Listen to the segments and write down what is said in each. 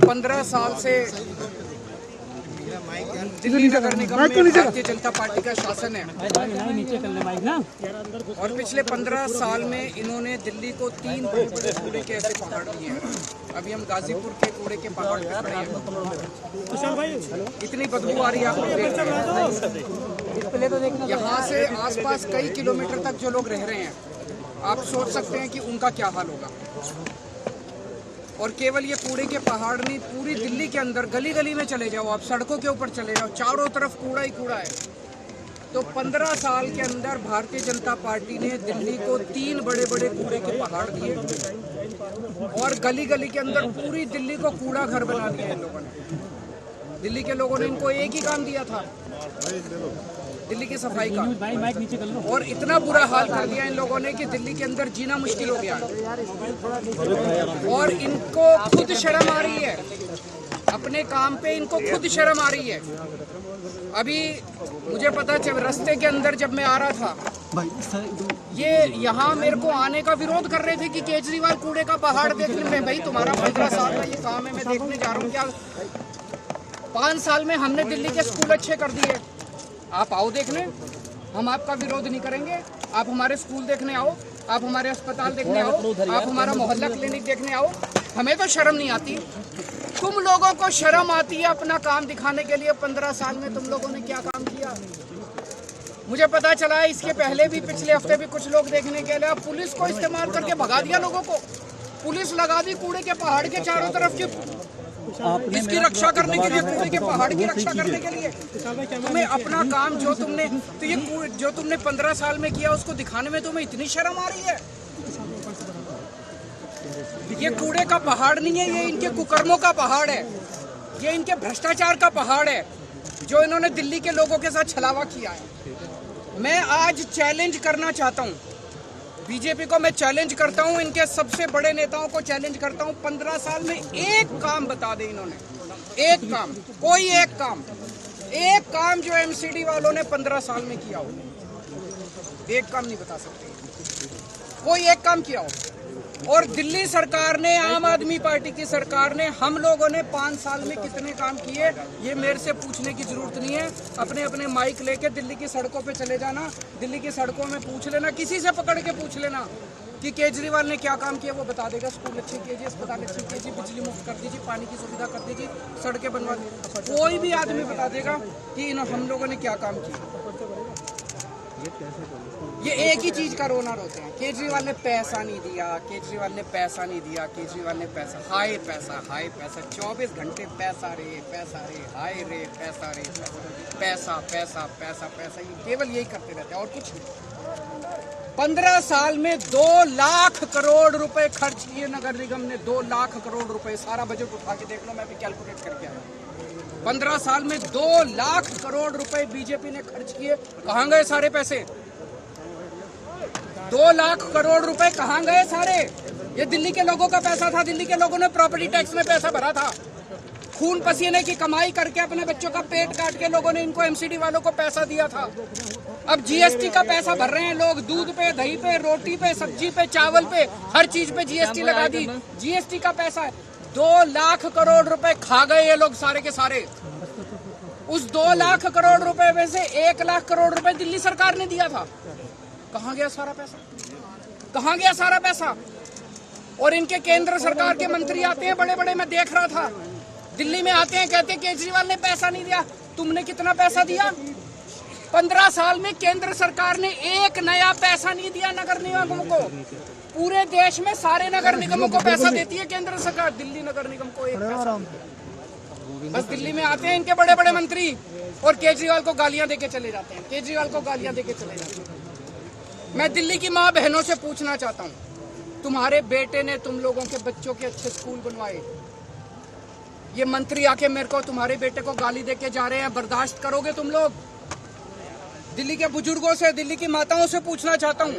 15 साल से दिल्ली नगर निगम में भारतीय जनता पार्टी का शासन है और पिछले 15 साल में इन्होंने दिल्ली को 3 बड़े-बड़े कूड़े के ऐसे पहाड़ दिए हैं। अभी हम गाजीपुर के कूड़े के पहाड़ पे खड़े हैं। इतनी बदबू आ रही है, आप देख रहे हैं। यहाँ से आसपास कई किलोमीटर तक जो लोग रह रहे हैं, आप सोच सकते हैं कि उनका क्या हाल होगा। और केवल ये कूड़े के पहाड़ नहीं, पूरी दिल्ली के अंदर गली गली में चले जाओ, आप सड़कों के ऊपर चले जाओ, चारों तरफ कूड़ा ही कूड़ा है। तो 15 साल के अंदर भारतीय जनता पार्टी ने दिल्ली को 3 बड़े-बड़े कूड़े के पहाड़ दिए और गली गली के अंदर पूरी दिल्ली को कूड़ा घर बना दिया इन लोगों ने। दिल्ली के लोगों ने इनको एक ही काम दिया था, दिल्ली की सफाई का, और इतना बुरा हाल कर दिया इन लोगों ने कि दिल्ली के अंदर जीना मुश्किल हो गया। और इनको खुद शर्म आ रही है, अपने काम पे इनको खुद शर्म आ रही है। अभी मुझे पता चल, रास्ते के अंदर जब मैं आ रहा था, ये यहाँ मेरे को आने का विरोध कर रहे थे कि केजरीवाल कूड़े का पहाड़ देखने में। भाई तुम्हारा 15 साल का ये काम है, मैं देखने जा रहा हूँ। क्या 5 साल में हमने दिल्ली के स्कूल अच्छे कर दिए, आप आओ देखने, हम आपका विरोध नहीं करेंगे। आप हमारे स्कूल देखने आओ, आप हमारे अस्पताल देखने आओ, आप हमारा मोहल्ला क्लिनिक देखने आओ। हमें तो शर्म नहीं आती, तुम लोगों को शर्म आती है अपना काम दिखाने के लिए। 15 साल में तुम लोगों ने क्या काम किया? मुझे पता चला इसके पहले भी, पिछले हफ्ते भी कुछ लोग देखने के लिए पुलिस को इस्तेमाल करके भगा दिया लोगों को। पुलिस लगा दी कूड़े के पहाड़ के चारों तरफ की, इसकी रक्षा करने के लिए, कूड़े के पहाड़ की रक्षा करने के लिए। तुम्हें अपना काम जो तुमने 15 साल में किया उसको दिखाने में तुम्हें इतनी शर्म आ रही है? ये कूड़े का पहाड़ नहीं है, ये इनके कुकर्मों का पहाड़ है, ये इनके भ्रष्टाचार का पहाड़ है जो इन्होंने दिल्ली के लोगों के साथ छलावा किया है। मैं आज चैलेंज करना चाहता हूँ बीजेपी को, मैं चैलेंज करता हूँ, इनके सबसे बड़े नेताओं को चैलेंज करता हूँ। 15 साल में एक काम बता दे इन्होंने, एक काम, कोई एक काम जो एमसीडी वालों ने 15 साल में किया हो। एक काम नहीं बता सकते, कोई एक काम किया हो। और दिल्ली सरकार ने, आम आदमी पार्टी की सरकार ने, हम लोगों ने 5 साल में कितने काम किए, ये मेरे से पूछने की जरूरत नहीं है। अपने अपने माइक लेके दिल्ली की सड़कों पे चले जाना, दिल्ली की सड़कों में पूछ लेना, किसी से पकड़ के पूछ लेना कि केजरीवाल ने क्या काम किया, वो बता देगा। स्कूल अच्छे कीजिए, अस्पताल अच्छे कीजिए, बिजली मुफ्त कर दीजिए, पानी की सुविधा कर दीजिए, सड़कें बनवा दीजिए, कोई भी आदमी बता देगा कि हम लोगों ने क्या काम किया। ये एक ही चीज का रोना रोते हैं, केजरीवाल ने पैसा नहीं दिया, केजरीवाल ने पैसा नहीं दिया, केजरीवाल ने पैसा, हाय पैसा, हाय पैसा, 24 घंटे पैसा रे, हाय रे, पैसा रे, पैसा पैसा पैसा पैसा, ये केवल यही करते रहते हैं और कुछ नहीं। 15 साल में 2 लाख करोड़ रुपए खर्च किए नगर निगम ने, 2 लाख करोड़ रुपए। सारा बजट उठा के देख लो, मैं भी कैलकुलेट करके आया। 15 साल में 2 लाख करोड़ रुपए बीजेपी ने खर्च किए। कहाँ गए सारे पैसे? 2 लाख करोड़ रुपए कहाँ गए सारे? ये दिल्ली के लोगों का पैसा था, दिल्ली के लोगों ने प्रॉपर्टी टैक्स में पैसा भरा था, खून पसीने की कमाई करके अपने बच्चों का पेट काट के लोगों ने इनको एमसीडी वालों को पैसा दिया था। अब जीएसटी का पैसा भर रहे हैं लोग, दूध पे, दही पे, रोटी पे, सब्जी पे, चावल पे, हर चीज पे जीएसटी लगा दी। जीएसटी का पैसा है। 2 लाख करोड़ रुपए खा गए ये लोग सारे के सारे। उस 2 लाख करोड़ रुपए में से 1 लाख करोड़ रुपए दिल्ली सरकार ने दिया था। कहाँ गया सारा पैसा? कहाँ गया सारा पैसा? और इनके केंद्र सरकार के मंत्री आते हैं बड़े बड़े, मैं देख रहा था, दिल्ली में आते हैं, कहते हैं केजरीवाल ने पैसा नहीं दिया। तुमने कितना पैसा दिया? 15 साल में केंद्र सरकार ने एक नया पैसा नहीं दिया नगर निगमों को। पूरे देश में सारे नगर निगमों को पैसा देती है केंद्र सरकार, दिल्ली नगर निगम को एक पैसा। बस दिल्ली में आते हैं इनके बड़े बड़े मंत्री और केजरीवाल को गालियां देके चले जाते हैं, केजरीवाल को गालियां देके चले जाते हैं। मैं दिल्ली की माँ बहनों से पूछना चाहता हूँ, तुम्हारे बेटे ने तुम लोगों के बच्चों के अच्छे स्कूल बनवाए, ये मंत्री आके मेरे को, तुम्हारे बेटे को गाली देके जा रहे हैं, बर्दाश्त करोगे तुम लोग? दिल्ली के बुजुर्गों से, दिल्ली की माताओं से पूछना चाहता हूँ,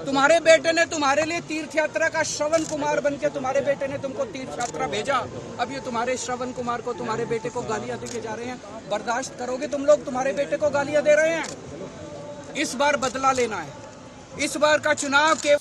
तुम्हारे बेटे ने तुम्हारे लिए तीर्थ यात्रा का श्रवण कुमार बनके तुम्हारे बेटे ने तुमको तीर्थ यात्रा भेजा, अब ये तुम्हारे श्रवण कुमार को, तुम्हारे बेटे को गालियां देके जा रहे हैं, बर्दाश्त करोगे तुम लोग? तुम्हारे बेटे को गालियां दे रहे हैं। इस बार बदला लेना है, इस बार का चुनाव के